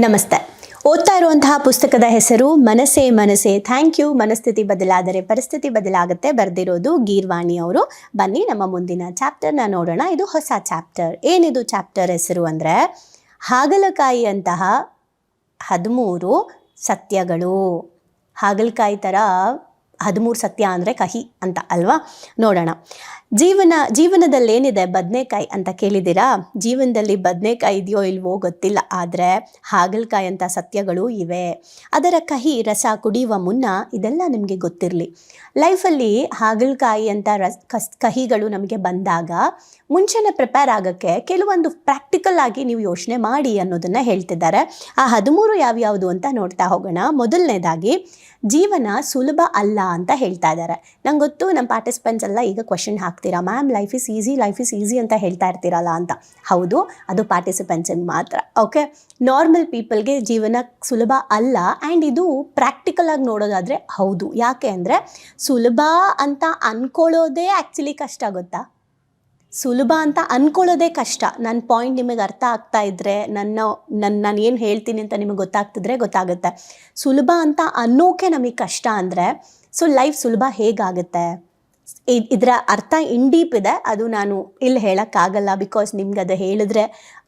ನಮಸ್ತೆ. ಓದ್ತಾ ಇರುವಂತಹ ಪುಸ್ತಕದ ಹೆಸರು ಮನಸೇ ಮನಸೇ. Thank you. ಮನಸ್ಥಿತಿ ಬದಲಾದರೆ ಪರಿಸ್ಥಿತಿ ಬದಲಾಗುತ್ತೆ. ಬರೆದಿರೋದು ಗೀರ್ವಾಣಿ ಅವರು. ಬನ್ನಿ ನಮ್ಮ ಮುಂದಿನ ಚಾಪ್ಟರ್ನ ನೋಡೋಣ. ಇದು ಹೊಸ ಚಾಪ್ಟರ್. ಏನಿದು ಚಾಪ್ಟರ್ ಹೆಸರು ಅಂದರೆ ಹಾಗಲಕಾಯಿಯಂತಹ 13 ಸತ್ಯಗಳು. ಹಾಗಲಕಾಯಿ ಥರ 13 ಸತ್ಯ ಅಂದರೆ ಕಹಿ ಅಂತ ಅಲ್ವಾ? ನೋಡೋಣ. ಜೀವನದಲ್ಲಿ ಏನಿದೆ? ಬದನೆಕಾಯಿ ಅಂತ ಕೇಳಿದ್ದೀರಾ? ಜೀವನದಲ್ಲಿ ಬದನೆಕಾಯಿ ಇದೆಯೋ ಇಲ್ವೋ ಗೊತ್ತಿಲ್ಲ, ಆದರೆ ಹಾಗಲಕಾಯಿ ಅಂತ ಸತ್ಯಗಳು ಇವೆ. ಅದರ ಕಹಿ ರಸ ಕುಡಿಯುವ ಮುನ್ನ ಇದೆಲ್ಲ ನಿಮಗೆ ಗೊತ್ತಿರಲಿ. ಲೈಫಲ್ಲಿ ಹಾಗಲಕಾಯಿ ಅಂತ ಕಹಿಗಳು ನಮಗೆ ಬಂದಾಗ ಮುಂಚೆನೇ ಪ್ರಿಪೇರ್ ಆಗೋಕ್ಕೆ ಕೆಲವೊಂದು ಪ್ರಾಕ್ಟಿಕಲ್ ಆಗಿ ನೀವು ಯೋಚನೆ ಮಾಡಿ ಅನ್ನೋದನ್ನು ಹೇಳ್ತಿದ್ದಾರೆ. ಆ 13 ಯಾವ್ಯಾವುದು ಅಂತ ನೋಡ್ತಾ ಹೋಗೋಣ. ಮೊದಲನೇದಾಗಿ, ಜೀವನ ಸುಲಭ ಅಲ್ಲ ಅಂತ ಹೇಳ್ತಾ ಇದ್ದಾರೆ. ನಂಗೆ ಗೊತ್ತು, ನಮ್ಮ ಪಾರ್ಟಿಸಿಪೆಂಟ್ಸ್ ಎಲ್ಲ ಈಗ ಕ್ವಶನ್ ಹಾಕ್ತೀರಾ, ಮ್ಯಾಮ್ ಲೈಫ್ ಇಸ್ ಈಸಿ ಅಂತ ಹೇಳ್ತಾ ಇರ್ತೀರಲ್ಲ ಅಂತ. ಹೌದು, ಅದು ಪಾರ್ಟಿಸಿಪೆಂಟ್ಸಿಗೆ ಮಾತ್ರ. ಓಕೆ, ನಾರ್ಮಲ್ ಪೀಪಲ್ಗೆ ಜೀವನ ಸುಲಭ ಅಲ್ಲ. ಆ್ಯಂಡ್ ಇದು ಪ್ರಾಕ್ಟಿಕಲ್ ಆಗಿ ನೋಡೋದಾದರೆ ಹೌದು. ಯಾಕೆ ಅಂದರೆ ಸುಲಭ ಅಂತ ಅಂದ್ಕೊಳ್ಳೋದೇ ಆ್ಯಕ್ಚುಲಿ ಕಷ್ಟ. ಗೊತ್ತಾ? ಸುಲಭ ಅಂತ ಅಂದ್ಕೊಳ್ಳೋದೇ ಕಷ್ಟ. ನನ್ನ ಪಾಯಿಂಟ್ ನಿಮಗೆ ಅರ್ಥ ಆಗ್ತಾ ಇದ್ದರೆ, ನಾನು ಏನು ಹೇಳ್ತೀನಿ ಅಂತ ನಿಮಗೆ ಗೊತ್ತಾಗುತ್ತೆ. ಸುಲಭ ಅಂತ ಅನ್ನೋಕೆ ನಮಗೆ ಕಷ್ಟ ಅಂದರೆ ಸೊ ಲೈಫ್ ಸುಲಭ ಹೇಗಾಗುತ್ತೆ? ಇದರ ಅರ್ಥ ಡೀಪ್ ಇದೆ. ಅದು ನಾನು ಇಲ್ಲಿ ಹೇಳೋಕ್ಕಾಗಲ್ಲ. ಬಿಕಾಸ್ ನಿಮ್ಗೆ ಅದು ಹೇಳಿದ್ರೆ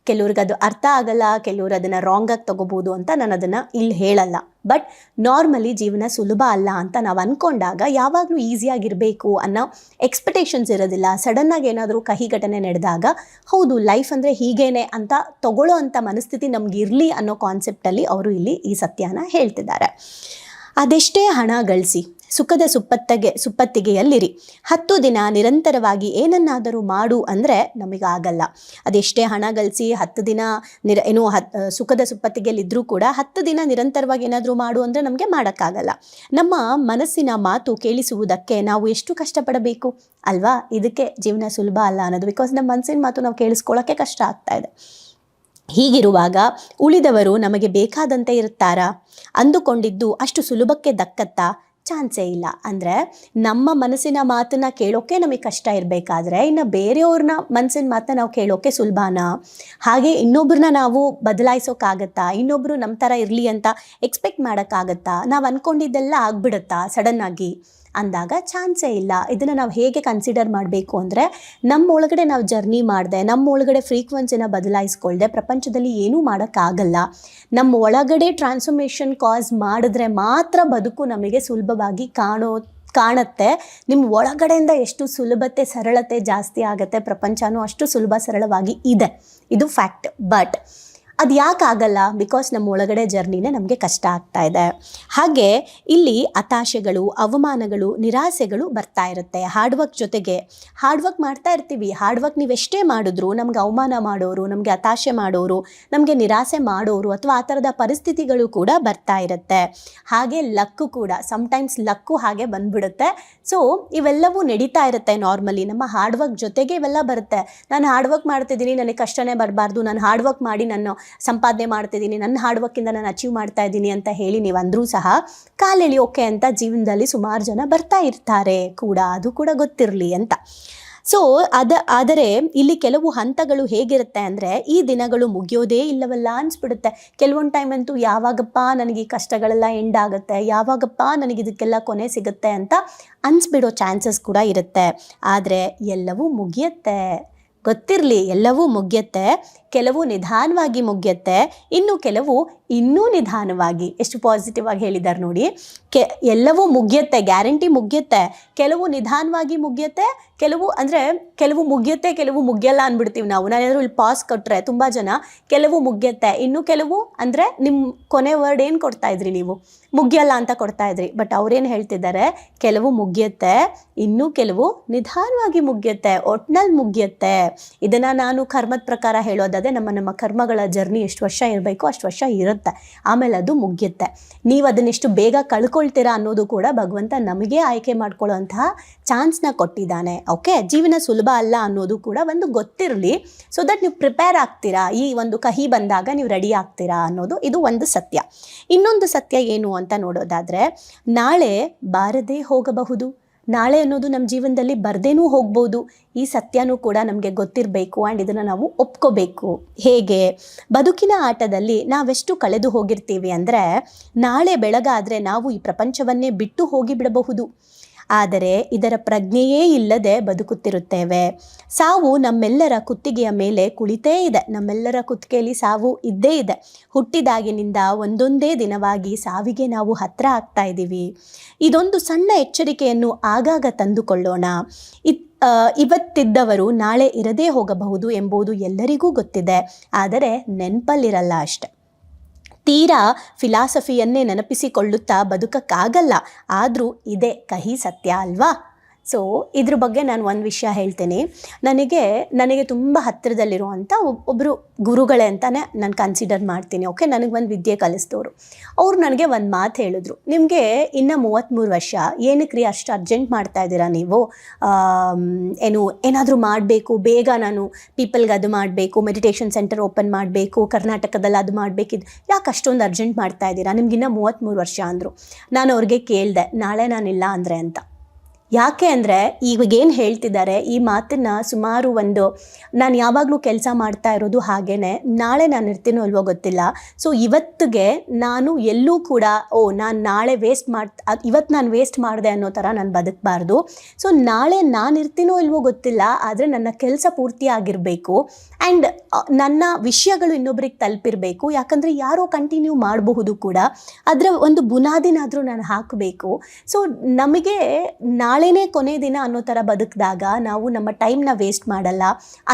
ಕೆಲವ್ರಿಗೆ ಅದು ಅರ್ಥ ಆಗಲ್ಲ, ಕೆಲವ್ರು ಅದನ್ನು ರಾಂಗಾಗಿ ತೊಗೋಬೋದು ಅಂತ ನಾನು ಅದನ್ನು ಇಲ್ಲಿ ಹೇಳಲ್ಲ. ಬಟ್ ನಾರ್ಮಲಿ ಜೀವನ ಸುಲಭ ಅಲ್ಲ ಅಂತ ನಾವು ಅಂದ್ಕೊಂಡಾಗ ಯಾವಾಗಲೂ ಈಸಿಯಾಗಿರಬೇಕು ಅನ್ನೋ ಎಕ್ಸ್ಪೆಕ್ಟೇಷನ್ಸ್ ಇರೋದಿಲ್ಲ. ಸಡನ್ನಾಗಿ ಏನಾದರೂ ಕಹಿ ಘಟನೆ ನಡೆದಾಗ ಹೌದು ಲೈಫ್ ಅಂದರೆ ಹೀಗೇನೆ ಅಂತ ತಗೊಳ್ಳೋ ಅಂಥ ಮನಸ್ಥಿತಿ ನಮ್ಗೆ ಇರಲಿ ಅನ್ನೋ ಕಾನ್ಸೆಪ್ಟಲ್ಲಿ ಅವರು ಇಲ್ಲಿ ಈ ಸತ್ಯನ ಹೇಳ್ತಿದ್ದಾರೆ. ಅದೆಷ್ಟೇ ಹಣ ಗಳಿಸಿ ಸುಖದ ಸುಪ್ಪತ್ತಿಗೆಯಲ್ಲಿರಿ, 10 ದಿನ ನಿರಂತರವಾಗಿ ಏನನ್ನಾದರೂ ಮಾಡು ಅಂದರೆ ನಮಗಾಗಲ್ಲ. ಅದೆಷ್ಟೇ ಹಣ ಗಳಿಸಿ 10 ದಿನ ಸುಖದ ಸುಪ್ಪತ್ತಿಗೆಯಲ್ಲಿದ್ದರೂ ಕೂಡ 10 ದಿನ ನಿರಂತರವಾಗಿ ಏನಾದರೂ ಮಾಡು ಅಂದರೆ ನಮಗೆ ಮಾಡೋಕ್ಕಾಗಲ್ಲ. ನಮ್ಮ ಮನಸ್ಸಿನ ಮಾತು ಕೇಳಿಸುವುದಕ್ಕೆ ನಾವು ಎಷ್ಟು ಕಷ್ಟಪಡಬೇಕು ಅಲ್ವಾ? ಇದಕ್ಕೆ ಜೀವನ ಸುಲಭ ಅಲ್ಲ ಅನ್ನೋದು. ಬಿಕಾಸ್ ನಮ್ಮ ಮನಸ್ಸಿನ ಮಾತು ನಾವು ಕೇಳಿಸ್ಕೊಳ್ಳೋಕ್ಕೆ ಕಷ್ಟ ಆಗ್ತಾ ಇದೆ. ಹೀಗಿರುವಾಗ ಉಳಿದವರು ನಮಗೆ ಬೇಕಾದಂತೆ ಇರುತ್ತಾರಾ? ಅಂದುಕೊಂಡಿದ್ದು ಅಷ್ಟು ಸುಲಭಕ್ಕೆ ದಕ್ಕತ್ತಾ? ಚಾನ್ಸೇ ಇಲ್ಲ. ಅಂದರೆ ನಮ್ಮ ಮನಸ್ಸಿನ ಮಾತನ್ನ ಕೇಳೋಕ್ಕೆ ನಮಗೆ ಕಷ್ಟ ಇರಬೇಕಾದ್ರೆ ಇನ್ನು ಬೇರೆಯವ್ರನ್ನ ಮನಸ್ಸಿನ ಮಾತನ್ನ ನಾವು ಕೇಳೋಕ್ಕೆ ಸುಲಭನಾ? ಹಾಗೆ ಇನ್ನೊಬ್ರನ್ನ ನಾವು ಬದಲಾಯಿಸೋಕ್ಕಾಗತ್ತಾ? ಇನ್ನೊಬ್ಬರು ನಮ್ಮ ಥರ ಇರಲಿ ಅಂತ ಎಕ್ಸ್ಪೆಕ್ಟ್ ಮಾಡೋಕ್ಕಾಗತ್ತಾ? ನಾವು ಅಂದ್ಕೊಂಡಿದ್ದೆಲ್ಲ ಆಗ್ಬಿಡುತ್ತಾ ಸಡನ್ನಾಗಿ ಅಂದಾಗ? ಚಾನ್ಸೇ ಇಲ್ಲ. ಇದನ್ನು ನಾವು ಹೇಗೆ ಕನ್ಸಿಡರ್ ಮಾಡಬೇಕು ಅಂದರೆ, ನಮ್ಮ ಒಳಗಡೆ ನಾವು ಜರ್ನಿ ಮಾಡಿದೆ, ನಮ್ಮ ಒಳಗಡೆ ಫ್ರೀಕ್ವೆನ್ಸಿನ ಬದಲಾಯಿಸ್ಕೊಳ್ದೆ ಪ್ರಪಂಚದಲ್ಲಿ ಏನೂ ಮಾಡೋಕ್ಕಾಗಲ್ಲ. ನಮ್ಮ ಒಳಗಡೆ ಟ್ರಾನ್ಸ್ಫಾರ್ಮೇಷನ್ ಕಾಸ್ ಮಾಡಿದ್ರೆ ಮಾತ್ರ ಬದುಕು ನಮಗೆ ಸುಲಭವಾಗಿ ಕಾಣುತ್ತೆ. ನಿಮ್ಮ ಒಳಗಡೆಯಿಂದ ಎಷ್ಟು ಸುಲಭತೆ ಸರಳತೆ ಜಾಸ್ತಿ ಆಗುತ್ತೆ, ಪ್ರಪಂಚನೂ ಅಷ್ಟು ಸುಲಭ ಸರಳವಾಗಿ ಇದೆ. ಇದು ಫ್ಯಾಕ್ಟ್. ಬಟ್ ಅದು ಯಾಕೆ ಆಗಲ್ಲ? ಬಿಕಾಸ್ ನಮ್ಮ ಒಳಗಡೆ ಜರ್ನಿನೇ ನಮಗೆ ಕಷ್ಟ ಆಗ್ತಾ ಇದೆ. ಹಾಗೆ ಇಲ್ಲಿ ಹತಾಶೆಗಳು, ಅವಮಾನಗಳು, ನಿರಾಸೆಗಳು ಬರ್ತಾ ಇರುತ್ತೆ. ಹಾರ್ಡ್ ವರ್ಕ್ ಜೊತೆಗೆ ಹಾರ್ಡ್ ವರ್ಕ್ ಮಾಡ್ತಾ ಇರ್ತೀವಿ. ಹಾರ್ಡ್ ವರ್ಕ್ ನೀವೆಷ್ಟೇ ಮಾಡಿದ್ರು ನಮ್ಗೆ ಅವಮಾನ ಮಾಡೋರು, ನಮಗೆ ಹತಾಶೆ ಮಾಡೋರು, ನಮಗೆ ನಿರಾಸೆ ಮಾಡೋರು ಅಥವಾ ಆ ಥರದ ಪರಿಸ್ಥಿತಿಗಳು ಕೂಡ ಬರ್ತಾ ಇರುತ್ತೆ. ಹಾಗೆ ಲಕ್ಕು ಕೂಡ, ಸಮ್ಟೈಮ್ಸ್ ಲಕ್ಕು ಹಾಗೆ ಬಂದ್ಬಿಡುತ್ತೆ. ಸೊ ಇವೆಲ್ಲವೂ ನಡೀತಾ ಇರುತ್ತೆ ನಾರ್ಮಲಿ. ನಮ್ಮ ಹಾರ್ಡ್ ವರ್ಕ್ ಜೊತೆಗೆ ಇವೆಲ್ಲ ಬರುತ್ತೆ. ನಾನು ಹಾರ್ಡ್ ವರ್ಕ್ ಮಾಡ್ತಿದ್ದೀನಿ, ನನಗೆ ಕಷ್ಟನೇ ಬರಬಾರ್ದು, ನಾನು ಹಾರ್ಡ್ ವರ್ಕ್ ಮಾಡಿ ನಾನು ಸಂಪಾದನೆ ಮಾಡ್ತಿದ್ದೀನಿ, ನನ್ನ ಹಾರ್ಡ್ ವರ್ಕಿಂದ ನಾನು ಅಚೀವ್ ಮಾಡ್ತಾ ಇದ್ದೀನಿ ಅಂತ ಹೇಳಿ ನೀವು ಅಂದರೂ ಸಹ ಕಾಲೆಳೆಯೋಕೆ ಅಂತ ಜೀವನದಲ್ಲಿ ಸುಮಾರು ಜನ ಬರ್ತಾ ಇರ್ತಾರೆ ಕೂಡ. ಅದು ಕೂಡ ಗೊತ್ತಿರಲಿ ಅಂತ. ಸೊ ಆದರೆ ಇಲ್ಲಿ ಕೆಲವು ಹಂತಗಳು ಹೇಗಿರುತ್ತೆ ಅಂದರೆ, ಈ ದಿನಗಳು ಮುಗಿಯೋದೇ ಇಲ್ಲವಲ್ಲ ಅನಿಸ್ಬಿಡುತ್ತೆ. ಕೆಲವೊಂದು ಟೈಮ್ ಅಂತೂ ಯಾವಾಗಪ್ಪ ನನಗೆ ಈ ಕಷ್ಟಗಳೆಲ್ಲ ಎಂಡ್ ಆಗುತ್ತೆ, ಯಾವಾಗಪ್ಪ ನನಗೆ ಇದಕ್ಕೆಲ್ಲ ಕೊನೆ ಸಿಗುತ್ತೆ ಅಂತ ಅನಿಸ್ಬಿಡೋ ಚಾನ್ಸಸ್ ಕೂಡ ಇರುತ್ತೆ. ಆದರೆ ಎಲ್ಲವೂ ಮುಗಿಯುತ್ತೆ, ಗೊತ್ತಿರಲಿ. ಎಲ್ಲವೂ ಮುಗಿಯುತ್ತೆ. ಕೆಲವು ನಿಧಾನವಾಗಿ ಮುಗಿಯುತ್ತೆ, ಇನ್ನು ಕೆಲವು ಇನ್ನೂ ನಿಧಾನವಾಗಿ. ಎಷ್ಟು ಪಾಸಿಟಿವ್ ಆಗಿ ಹೇಳಿದ್ದಾರೆ ನೋಡಿ. ಎಲ್ಲವೂ ಮುಗಿಯುತ್ತೆ, ಗ್ಯಾರಂಟಿ ಮುಗಿಯುತ್ತೆ. ಕೆಲವು ನಿಧಾನವಾಗಿ ಮುಗಿಯುತ್ತೆ, ಕೆಲವು ಮುಗಿಯುತ್ತೆ, ಕೆಲವು ಮುಗಿಯಲ್ಲ ಅಂದ್ಬಿಡ್ತೀವಿ ನಾವು. ನಾನೇನಾದರೂ ಇಲ್ಲಿ ಪಾಸ್ ಕೊಟ್ಟರೆ ತುಂಬ ಜನ ಕೆಲವು ಮುಗಿಯುತ್ತೆ, ಇನ್ನು ಕೆಲವು ಅಂದರೆ ನಿಮ್ಮ ಕೊನೆ ವರ್ಡ್ ಏನು ಕೊಡ್ತಾ ಇದ್ರಿ ನೀವು? ಮುಗಿಯಲ್ಲ ಅಂತ ಕೊಡ್ತಾ ಇದ್ರಿ. ಬಟ್ ಅವ್ರೇನು ಹೇಳ್ತಿದ್ದಾರೆ? ಕೆಲವು ಮುಗಿಯುತ್ತೆ, ಇನ್ನೂ ಕೆಲವು ನಿಧಾನವಾಗಿ ಮುಗಿಯುತ್ತೆ, ಒಟ್ನಲ್ಲಿ ಮುಗಿಯುತ್ತೆ. ಇದನ್ನು ನಾನು ಕರ್ಮದ ಪ್ರಕಾರ ಹೇಳೋದಾದರೆ ನಮ್ಮ ಕರ್ಮಗಳ ಜರ್ನಿ ಎಷ್ಟು ವರ್ಷ ಇರಬೇಕು ಅಷ್ಟು ವರ್ಷ ಇರುತ್ತೆ, ಆಮೇಲೆ ಅದು ಮುಗಿಯುತ್ತೆ. ನೀವು ಅದನ್ನೆಷ್ಟು ಬೇಗ ಕಳ್ಕೊಳ್ತೀರಾ ಅನ್ನೋದು ಕೂಡ ಭಗವಂತ ನಮಗೆ ಆಯ್ಕೆ ಮಾಡ್ಕೊಳ್ಳೋಂತಹ ಚಾನ್ಸ್ನ ಕೊಟ್ಟಿದ್ದಾನೆ. ಓಕೆ, ಜೀವನ ಸುಲಭ ಅಲ್ಲ ಅನ್ನೋದು ಕೂಡ ಒಂದು ಗೊತ್ತಿರಲಿ. ಸೊ ದಟ್ ನೀವು ಪ್ರಿಪೇರ್ ಆಗ್ತೀರಾ, ಈ ಒಂದು ಕಹಿ ಬಂದಾಗ ನೀವು ರೆಡಿ ಆಗ್ತೀರಾ ಅನ್ನೋದು ಇದು ಒಂದು ಸತ್ಯ. ಇನ್ನೊಂದು ಸತ್ಯ ಏನು ಅಂತ ನೋಡೋದಾದರೆ, ನಾಳೆ ಬಾರದೇ ಹೋಗಬಹುದು, ನಾಳೆ ಅನ್ನೋದು ನಮ್ಮ ಜೀವನದಲ್ಲಿ ಬರ್ದೇನೂ ಹೋಗ್ಬೋದು. ಈ ಸತ್ಯನೂ ಕೂಡ ನಮಗೆ ಗೊತ್ತಿರಬೇಕು ಆ್ಯಂಡ್ ಇದನ್ನು ನಾವು ಒಪ್ಕೋಬೇಕು. ಹೇಗೆ? ಬದುಕಿನ ಆಟದಲ್ಲಿ ನಾವೆಷ್ಟು ಕಳೆದು ಹೋಗಿರ್ತೀವಿ ಅಂದರೆ, ನಾಳೆ ಬೆಳಗಾದರೆ ನಾವು ಈ ಪ್ರಪಂಚವನ್ನೇ ಬಿಟ್ಟು ಹೋಗಿಬಿಡಬಹುದು. ಆದರೆ ಇದರ ಪ್ರಜ್ಞೆಯೇ ಇಲ್ಲದೆ ಬದುಕುತ್ತಿರುತ್ತೇವೆ. ಸಾವು ನಮ್ಮೆಲ್ಲರ ಕುತ್ತಿಗೆಯ ಮೇಲೆ ಕುಳಿತೇ ಇದೆ. ನಮ್ಮೆಲ್ಲರ ಕುತ್ತಿಗೆಯಲ್ಲಿ ಸಾವು ಇದ್ದೇ ಇದೆ. ಹುಟ್ಟಿದಾಗಿನಿಂದ ಒಂದೊಂದೇ ದಿನವಾಗಿ ಸಾವಿಗೆ ನಾವು ಹತ್ತಿರ ಆಗ್ತಾ ಇದ್ದೀವಿ. ಇದೊಂದು ಸಣ್ಣ ಎಚ್ಚರಿಕೆಯನ್ನು ಆಗಾಗ ತಂದುಕೊಳ್ಳೋಣ. ಇವತ್ತಿದ್ದವರು ನಾಳೆ ಇರದೇ ಹೋಗಬಹುದು ಎಂಬುದು ಎಲ್ಲರಿಗೂ ಗೊತ್ತಿದೆ, ಆದರೆ ನೆನಪಲ್ಲಿರಲ್ಲ ಅಷ್ಟೆ. ತೀರಾ ಫಿಲಾಸಫಿಯನ್ನೇ ನೆನಪಿಸಿಕೊಳ್ಳುತ್ತಾ ಬದುಕಕ್ಕಾಗಲ್ಲ. ಆದರೂ ಇದೇ ಕಹಿ ಸತ್ಯ ಅಲ್ವಾ? ಸೊ ಇದ್ರ ಬಗ್ಗೆ ನಾನು ಒಂದು ವಿಷಯ ಹೇಳ್ತೀನಿ. ನನಗೆ ತುಂಬ ಹತ್ತಿರದಲ್ಲಿರುವಂಥ ಒಬ್ಬರು ಗುರುಗಳೇ ಅಂತಲೇ ನಾನು ಕನ್ಸಿಡರ್ ಮಾಡ್ತೀನಿ. ಓಕೆ, ನನಗೆ ಒಂದು ವಿದ್ಯೆ ಕಲಿಸಿದವರು. ಅವರು ನನಗೆ ಒಂದು ಮಾತು ಹೇಳಿದ್ರು, ನಿಮಗೆ ಇನ್ನೂ 33 ವರ್ಷ, ಏನಕ್ಕೆ ಅಷ್ಟು ಅರ್ಜೆಂಟ್ ಮಾಡ್ತಾ ಇದ್ದೀರಾ ನೀವು? ಏನಾದರೂ ಮಾಡಬೇಕು, ಬೇಗ ನಾನು ಪೀಪಲ್ಗೆ ಅದು ಮಾಡಬೇಕು, ಮೆಡಿಟೇಷನ್ ಸೆಂಟರ್ ಓಪನ್ ಮಾಡಬೇಕು, ಕರ್ನಾಟಕದಲ್ಲಿ ಅದು ಮಾಡಬೇಕಿದ್ದು, ಯಾಕೆ ಅಷ್ಟೊಂದು ಅರ್ಜೆಂಟ್ ಮಾಡ್ತಾ ಇದ್ದೀರಾ? ನಿಮ್ಗಿನ್ನೂ 33 ವರ್ಷ ಅಂದರು. ನಾನು ಅವ್ರಿಗೆ ಕೇಳಿದೆ, ನಾಳೆ ನಾನಿಲ್ಲ ಅಂದರೆ ಅಂತ. ಯಾಕೆ ಅಂದರೆ ಈಗೇನು ಹೇಳ್ತಿದ್ದಾರೆ ಈ ಮಾತನ್ನು ಸುಮಾರು ನಾನು ಯಾವಾಗಲೂ ಕೆಲಸ ಮಾಡ್ತಾ ಇರೋದು ಹಾಗೇ, ನಾಳೆ ನಾನು ಇರ್ತೀನೋ ಅಲ್ವೋ ಗೊತ್ತಿಲ್ಲ. ಸೊ ಇವತ್ತಿಗೆ ನಾನು ಎಲ್ಲೂ ಕೂಡ ನಾನು ನಾಳೆ ಇವತ್ತು ನಾನು ವೇಸ್ಟ್ ಮಾಡಿದೆ ಅನ್ನೋ ಥರ ನಾನು ಬದುಕಬಾರ್ದು. ಸೊ ನಾಳೆ ನಾನು ಇರ್ತೀನೋ ಇಲ್ವೋ ಗೊತ್ತಿಲ್ಲ, ಆದರೆ ನನ್ನ ಕೆಲಸ ಪೂರ್ತಿ ಆಗಿರಬೇಕು ಆ್ಯಂಡ್ ನನ್ನ ವಿಷಯಗಳು ಇನ್ನೊಬ್ರಿಗೆ ತಲುಪಿರಬೇಕು. ಯಾಕಂದರೆ ಯಾರೋ ಕಂಟಿನ್ಯೂ ಮಾಡಬಹುದು ಕೂಡ, ಅದರ ಒಂದು ಬುನಾದಿನಾದರೂ ನಾನು ಹಾಕಬೇಕು. ಸೊ ನಮಗೆ ನಾಳೆನೇ ಕೊನೆ ದಿನ ಅನ್ನೋ ಥರ ಬದುಕಿದಾಗ ನಾವು ನಮ್ಮ ಟೈಮ್ನ ವೇಸ್ಟ್ ಮಾಡಲ್ಲ.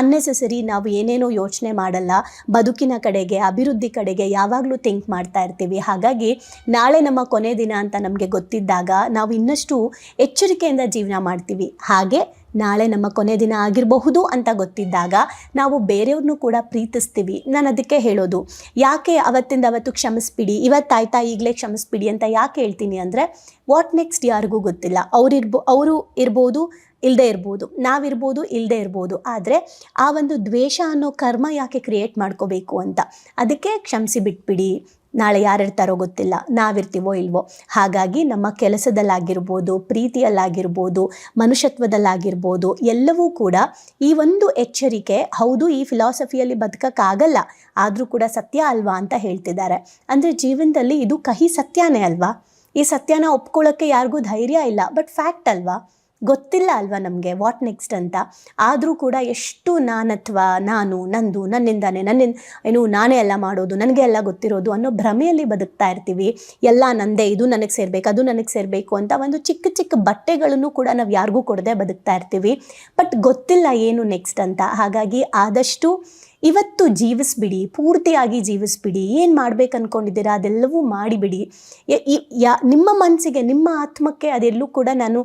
ಅನ್ನೆಸೆಸರಿ ನಾವು ಏನೇನೋ ಯೋಚನೆ ಮಾಡಲ್ಲ. ಬದುಕಿನ ಕಡೆಗೆ, ಅಭಿವೃದ್ಧಿ ಕಡೆಗೆ ಯಾವಾಗಲೂ ಥಿಂಕ್ ಮಾಡ್ತಾ ಇರ್ತೀವಿ. ಹಾಗಾಗಿ ನಾಳೆ ನಮ್ಮ ಕೊನೆ ದಿನ ಅಂತ ನಮಗೆ ಗೊತ್ತಿದ್ದಾಗ ನಾವು ಇನ್ನಷ್ಟು ಎಚ್ಚರಿಕೆಯಿಂದ ಜೀವನ ಮಾಡ್ತೀವಿ. ಹಾಗೆ ನಾಳೆ ನಮ್ಮ ಕೊನೆ ದಿನ ಆಗಿರಬಹುದು ಅಂತ ಗೊತ್ತಿದ್ದಾಗ ನಾವು ಬೇರೆಯವ್ರನ್ನೂ ಕೂಡ ಪ್ರೀತಿಸ್ತೀವಿ. ನಾನು ಅದಕ್ಕೆ ಹೇಳೋದು, ಯಾಕೆ ಅವತ್ತಿಂದ ಅವತ್ತು ಕ್ಷಮಿಸ್ಬಿಡಿ, ಇವತ್ತಾಯ್ತಾ ಈಗಲೇ ಕ್ಷಮಿಸ್ಬಿಡಿ ಅಂತ ಯಾಕೆ ಹೇಳ್ತೀನಿ ಅಂದರೆ, ವಾಟ್ ನೆಕ್ಸ್ಟ್ ಯಾರಿಗೂ ಗೊತ್ತಿಲ್ಲ. ಅವರು ಇರ್ಬೋದು, ಇಲ್ಲದೆ ಇರ್ಬೋದು, ನಾವಿರ್ಬೋದು, ಇಲ್ಲದೆ ಇರ್ಬೋದು. ಆದರೆ ಆ ಒಂದು ದ್ವೇಷ ಅನ್ನೋ ಕರ್ಮ ಯಾಕೆ ಕ್ರಿಯೇಟ್ ಮಾಡ್ಕೋಬೇಕು ಅಂತ. ಅದಕ್ಕೆ ಕ್ಷಮಿಸಿ ಬಿಟ್ಬಿಡಿ. ನಾಳೆ ಯಾರಿರ್ತಾರೋ ಗೊತ್ತಿಲ್ಲ, ನಾವಿರ್ತೀವೋ ಇಲ್ವೋ. ಹಾಗಾಗಿ ನಮ್ಮ ಕೆಲಸದಲ್ಲಾಗಿರ್ಬೋದು, ಪ್ರೀತಿಯಲ್ಲಾಗಿರ್ಬೋದು, ಮನುಷ್ಯತ್ವದಲ್ಲಾಗಿರ್ಬೋದು, ಎಲ್ಲವೂ ಕೂಡ ಈ ಒಂದು ಎಚ್ಚರಿಕೆ, ಹೌದು ಈ ಫಿಲಾಸಫಿಯಲ್ಲಿ ಬದುಕಕ್ಕಾಗಲ್ಲ, ಆದರೂ ಕೂಡ ಸತ್ಯ ಅಲ್ವಾ ಅಂತ ಹೇಳ್ತಿದ್ದಾರೆ. ಅಂದರೆ ಜೀವನದಲ್ಲಿ ಇದು ಕಹಿ ಸತ್ಯನೇ ಅಲ್ವಾ? ಈ ಸತ್ಯನ ಒಪ್ಕೊಳ್ಳೋಕ್ಕೆ ಯಾರಿಗೂ ಧೈರ್ಯ ಇಲ್ಲ, ಬಟ್ ಫ್ಯಾಕ್ಟ್ ಅಲ್ವಾ? ಗೊತ್ತಿಲ್ಲ ಅಲ್ವಾ ನಮಗೆ ವಾಟ್ ನೆಕ್ಸ್ಟ್ ಅಂತ. ಆದರೂ ಕೂಡ ಎಷ್ಟು ನಾನತ್ವ, ನಾನು, ನಂದು, ನಾನೇ ಎಲ್ಲ ಮಾಡೋದು, ನನಗೆ ಎಲ್ಲ ಗೊತ್ತಿರೋದು ಅನ್ನೋ ಭ್ರಮೆಯಲ್ಲಿ ಬದುಕ್ತಾ ಇರ್ತೀವಿ. ಎಲ್ಲ ನಂದೇ, ಇದು ನನಗೆ ಸೇರಬೇಕು, ಅದು ನನಗೆ ಸೇರಬೇಕು ಅಂತ ಒಂದು ಚಿಕ್ಕ ಚಿಕ್ಕ ಬಟ್ಟೆಗಳನ್ನು ಕೂಡ ನಾವು ಯಾರಿಗೂ ಕೊಡದೆ ಬದುಕ್ತಾ ಇರ್ತೀವಿ. ಬಟ್ ಗೊತ್ತಿಲ್ಲ ಏನು ನೆಕ್ಸ್ಟ್ ಅಂತ. ಹಾಗಾಗಿ ಆದಷ್ಟು ಇವತ್ತು ಜೀವಿಸ್ಬಿಡಿ, ಪೂರ್ತಿಯಾಗಿ ಜೀವಿಸ್ಬಿಡಿ. ಏನು ಮಾಡ್ಬೇಕು ಅಂದ್ಕೊಂಡಿದ್ದೀರಾ ಅದೆಲ್ಲವೂ ಮಾಡಿಬಿಡಿ. ನಿಮ್ಮ ಮನಸ್ಸಿಗೆ, ನಿಮ್ಮ ಆತ್ಮಕ್ಕೆ ಅದೆಲ್ಲೂ ಕೂಡ ನಾನು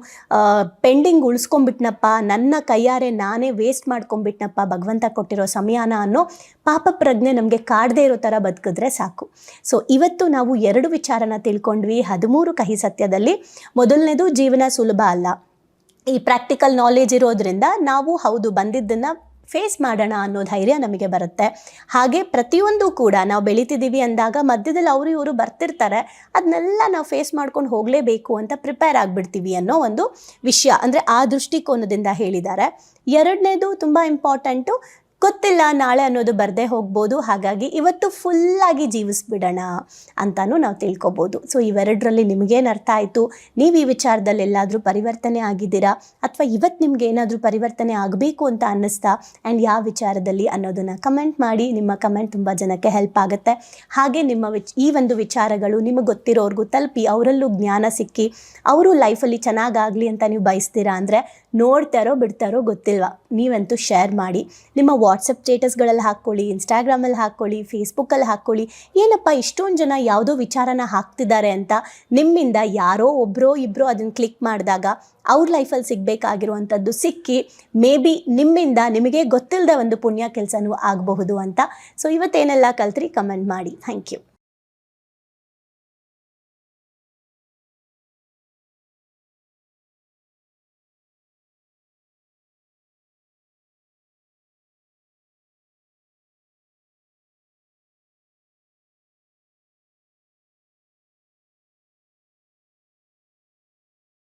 ಪೆಂಡಿಂಗ್ ಉಳಿಸ್ಕೊಂಬಿಟ್ನಪ್ಪ, ನನ್ನ ಕೈಯಾರೆ ನಾನೇ ವೇಸ್ಟ್ ಮಾಡ್ಕೊಂಬಿಟ್ನಪ್ಪ ಭಗವಂತ ಕೊಟ್ಟಿರೋ ಸಮಯನ ಅನ್ನೋ ಪಾಪ ಪ್ರಜ್ಞೆ ನಮಗೆ ಕಾಡದೇ ಇರೋ ಥರ ಬದುಕಿದ್ರೆ ಸಾಕು. ಸೊ ಇವತ್ತು ನಾವು 2 ವಿಚಾರನ ತಿಳ್ಕೊಂಡ್ವಿ 13 ಕಹಿ ಸತ್ಯದಲ್ಲಿ. ಮೊದಲನೇದು, ಜೀವನ ಸುಲಭ ಅಲ್ಲ. ಈ ಪ್ರಾಕ್ಟಿಕಲ್ ನಾಲೆಜ್ ಇರೋದ್ರಿಂದ ನಾವು ಹೌದು ಬಂದಿದ್ದನ್ನು ಫೇಸ್ ಮಾಡೋಣ ಅನ್ನೋ ಧೈರ್ಯ ನಮಗೆ ಬರುತ್ತೆ. ಹಾಗೆ ಪ್ರತಿಯೊಂದು ಕೂಡ ನಾವು ಬೆಳೀತಿದ್ದೀವಿ ಅಂದಾಗ ಮಧ್ಯದಲ್ಲಿ ಇವರು ಬರ್ತಿರ್ತಾರೆ, ಅದನ್ನೆಲ್ಲ ನಾವು ಫೇಸ್ ಮಾಡ್ಕೊಂಡು ಹೋಗಲೇಬೇಕು ಅಂತ ಪ್ರಿಪೇರ್ ಆಗಿಬಿಡ್ತೀವಿ ಅನ್ನೋ ಒಂದು ವಿಷಯ, ಅಂದರೆ ಆ ದೃಷ್ಟಿಕೋನದಿಂದ ಹೇಳಿದ್ದಾರೆ. 2ನೇದು ತುಂಬ ಇಂಪಾರ್ಟೆಂಟು, ಗೊತ್ತಿಲ್ಲ ನಾಳೆ ಅನ್ನೋದು ಬರದೇ ಹೋಗ್ಬೋದು. ಹಾಗಾಗಿ ಇವತ್ತು ಫುಲ್ಲಾಗಿ ಜೀವಿಸ್ಬಿಡೋಣ ಅಂತಲೂ ನಾವು ತಿಳ್ಕೊಬೋದು. ಸೊ ಇವೆರಡರಲ್ಲಿ ನಿಮಗೇನು ಅರ್ಥ ಆಯಿತು? ನೀವು ಈ ವಿಚಾರದಲ್ಲಿ ಎಲ್ಲಾದರೂ ಪರಿವರ್ತನೆ ಆಗಿದ್ದೀರಾ, ಅಥವಾ ಇವತ್ತು ನಿಮ್ಗೆ ಏನಾದರೂ ಪರಿವರ್ತನೆ ಆಗಬೇಕು ಅಂತ ಅನ್ನಿಸ್ತಾ, ಆ್ಯಂಡ್ ಯಾವ ವಿಚಾರದಲ್ಲಿ ಅನ್ನೋದನ್ನು ಕಮೆಂಟ್ ಮಾಡಿ. ನಿಮ್ಮ ಕಮೆಂಟ್ ತುಂಬ ಜನಕ್ಕೆ ಹೆಲ್ಪ್ ಆಗುತ್ತೆ. ಹಾಗೆ ಈ ಒಂದು ವಿಚಾರಗಳು ನಿಮಗೆ ಗೊತ್ತಿರೋರ್ಗೂ ತಲುಪಿ ಅವರಲ್ಲೂ ಜ್ಞಾನ ಸಿಕ್ಕಿ ಅವರು ಲೈಫಲ್ಲಿ ಚೆನ್ನಾಗಾಗಲಿ ಅಂತ ನೀವು ಬಯಸ್ತೀರಾ ಅಂದರೆ, ನೋಡ್ತಾರೋ ಬಿಡ್ತಾರೋ ಗೊತ್ತಿಲ್ವಾ, ನೀವಂತೂ ಶೇರ್ ಮಾಡಿ. ನಿಮ್ಮ ವಾಟ್ಸಪ್ ಸ್ಟೇಟಸ್ಗಳಲ್ಲಿ ಹಾಕ್ಕೊಳ್ಳಿ, ಇನ್ಸ್ಟಾಗ್ರಾಮಲ್ಲಿ ಹಾಕ್ಕೊಳ್ಳಿ, ಫೇಸ್ಬುಕ್ಕಲ್ಲಿ ಹಾಕ್ಕೊಳ್ಳಿ. ಏನಪ್ಪ ಇಷ್ಟೊಂದು ಜನ ಯಾವುದೋ ವಿಚಾರನ ಹಾಕ್ತಿದ್ದಾರೆ ಅಂತ ನಿಮ್ಮಿಂದ ಯಾರೋ ಒಬ್ಬರೋ ಇಬ್ಬರೋ ಅದನ್ನು ಕ್ಲಿಕ್ ಮಾಡಿದಾಗ ಅವ್ರ ಲೈಫಲ್ಲಿ ಸಿಗಬೇಕಾಗಿರುವಂಥದ್ದು ಸಿಕ್ಕಿ ಮೇ ಬಿ ನಿಮ್ಮಿಂದ ನಿಮಗೆ ಗೊತ್ತಿಲ್ಲದ ಒಂದು ಪುಣ್ಯ ಕೆಲಸನೂ ಆಗಬಹುದು ಅಂತ. ಸೊ ಇವತ್ತೇನೆಲ್ಲ ಕಲ್ತ್ರಿ ಕಮೆಂಟ್ ಮಾಡಿ. Thank you.